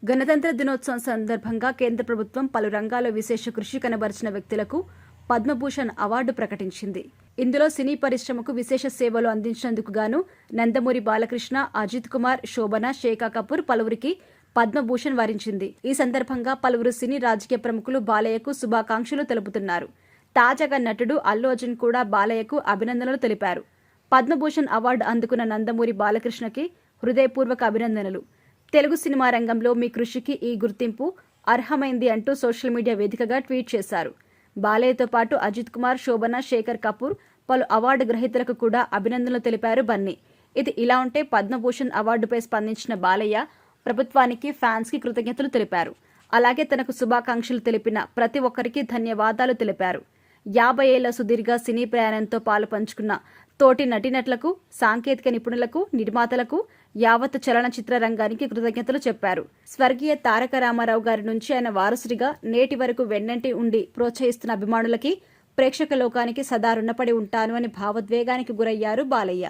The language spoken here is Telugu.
గణతంత్ర దినోత్సవం సందర్భంగా కేంద్ర ప్రభుత్వం పలు రంగాల్లో విశేష కృషి కనబరిచిన వ్యక్తులకు పద్మభూషణ్ అవార్డు ప్రకటించింది. ఇందులో సినీ పరిశ్రమకు విశేష సేవలు అందించినందుకు గాను నందమూరి బాలకృష్ణ, అజిత్ కుమార్, శోభన, శేఖా కపూర్ పలువురికి పద్మభూషణ్ వరించింది. ఈ సందర్భంగా పలువురు సినీ రాజకీయ ప్రముఖులు బాలయ్యకు శుభాకాంక్షలు తెలుపుతున్నారు. తాజాగా నటుడు అల్లు అర్జున్ కూడా బాలయ్యకు అభినందనలు తెలిపారు. పద్మభూషణ్ అవార్డు అందుకున్న నందమూరి బాలకృష్ణకి హృదయపూర్వక అభినందనలు. తెలుగు సినిమా రంగంలో మీ కృషికి ఈ గుర్తింపు అర్హమైంది అంటూ సోషల్ మీడియా వేదికగా ట్వీట్ చేశారు. బాలయ్యతో పాటు అజిత్ కుమార్, శోభన, శేఖర్ కపూర్ పలు అవార్డు గ్రహీతలకు కూడా అభినందనలు తెలిపారు బన్నీ. ఇది ఇలా ఉంటే పద్మభూషణ్ అవార్డుపై స్పందించిన బాలయ్య ప్రభుత్వానికి, ఫ్యాన్స్కి కృతజ్ఞతలు తెలిపారు. అలాగే తనకు శుభాకాంక్షలు తెలిపిన ప్రతి ఒక్కరికి ధన్యవాదాలు తెలిపారు. 50 ఏళ్ల సుదీర్ఘ సినీ ప్రయాణంతో పాలు పంచుకున్న తోటి నటీనటులకు, సాంకేతిక నిపుణులకు, నిర్మాతలకు, యావత్ చలనచిత్ర రంగానికి కృతజ్ఞతలు చెప్పారు. స్వర్గీయ తారక రామారావు గారి నుంచి ఆయన వారసుడిగా నేటి వరకు వెన్నంటి ఉండి ప్రోత్సహిస్తున్న అభిమానులకి, ప్రేక్షక లోకానికి సదా రుణపడి ఉంటాను అని భావోద్వేగానికి గురయ్యారు బాలయ్య.